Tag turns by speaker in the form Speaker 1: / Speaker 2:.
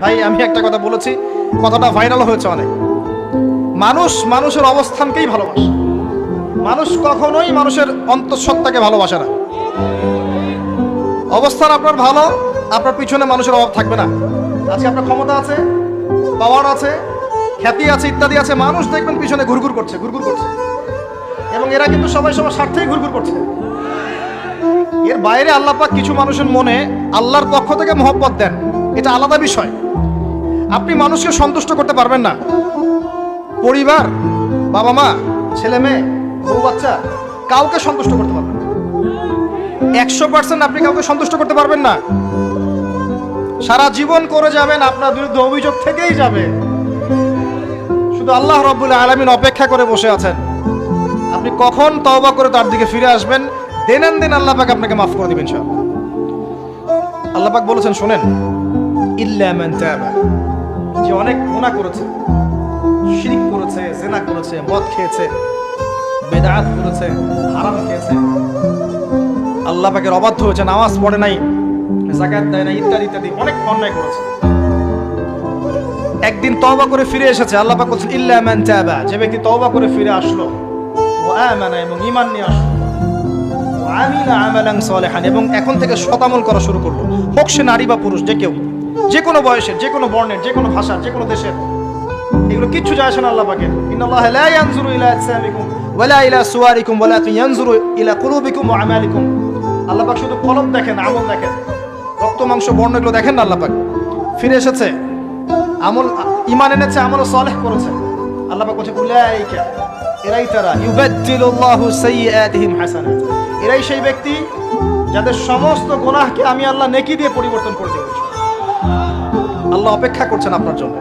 Speaker 1: ভাই আমি একটা কথা বলেছি, কথাটা ভাইরাল হয়েছে অনেক। মানুষ মানুষের অবস্থানকেই ভালোবাসে, মানুষ কখনোই মানুষের অন্তঃসত্ত্বাকে ভালোবাসে না। অবস্থান আপনার ভালো, আপনার পিছনে মানুষের অভাব থাকবে না। আজকে আপনার ক্ষমতা আছে, পাওয়ার আছে, খ্যাতি আছে, ইত্যাদি আছে, মানুষ দেখবেন পিছনে ঘুরঘুর করছে, ঘুরঘুর করছে, এবং এরা কিন্তু সবাই সবার স্বার্থেই ঘুরঘুর করছে। এর বাইরে আল্লাহ পাক কিছু মানুষের মনে আল্লাহর পক্ষ থেকে মহব্বত দেন, এটা আলাদা বিষয়। আপনি মানুষকে সন্তুষ্ট করতে পারবেন না। পরিবার, বাবা মা, ছেলে মেয়ে, বউ বাচ্চা, কাউকে সন্তুষ্ট করতে পারবেন না। 100% আপনি কাউকে সন্তুষ্ট করতে পারবেন না। সারা জীবন করে যাবেন, আপনার বিরুদ্ধে অভিযোগ থেকেই যাবে। শুধু আল্লাহ রাব্বুল আলামিন অপেক্ষা করে বসে আছেন, আপনি কখন তওবা করে তার দিকে ফিরে আসবেন। দিন আল্লাহ পাক আপনাকে মাফ করে দিবেন ইনশাআল্লাহ। আল্লাহ পাক বলেছেন, শোনেন, ইল্লা মান তাবা, যে অনেক গুনাহ করেছে, শিরক করেছে, জিনা করেছে, মদ খেয়েছে, বেদাত করেছে, হারাম খেয়েছে, আল্লাহ পাকের অবাধ্য হয়েছে, নামাজ পড়ে নাই, যাকাত দেয় না, ইত্যাদি ইত্যাদি অনেক অন্যায় করেছে, একদিন তওবা করে ফিরে এসেছে। আল্লাহ পাক বলেছেন, ইল্লা মান তাবা, যে ব্যক্তি তওবা করে ফিরে আসলো, ওয়া আমানা, এবং ঈমান নিয়ে আসলো, ওয়া আমিলা আমালান সালিহান, এবং এখন থেকে সৎ আমল করা শুরু করলো, হোক সে নারী বা পুরুষ, যে কেউ, যে কোনো বয়সের, যে কোনো বর্ণের, যে কোনো ভাষার, যে কোনো দেশের, এগুলো কিচ্ছু যায় আসে না আল্লাহ পাকের। ইন্নাল্লাহা লা ইয়ানজুরু ইলা আজসামিকুম ওয়ালা ইলা সুওয়ারিকুম ওয়ালাকিন ইয়ানজুরু ইলা কুলুবিকুম ওয়া আমালিকুম। আল্লাহ পাক শুধু কলব দেখেন, আমল দেখেন, রক্ত মাংস বর্ণ এগুলো দেখেন না। আল্লাহ পাক ফিরে এসেছে, আমল, ঈমান এনেছে, আমল সালেহ করেছে। আল্লাহ পাক বলছে, উলাইকা, এরাই তারা, ইউবাদদিলুল্লাহু সাইয়্যাতিহিম হাসানাত, এরাই সেই ব্যক্তি যাদের সমস্ত গুনাহকে আমি আল্লাহ নেকি দিয়ে পরিবর্তন করে দেব। আল্লাহ অপেক্ষা করছেন আপনার জন্য।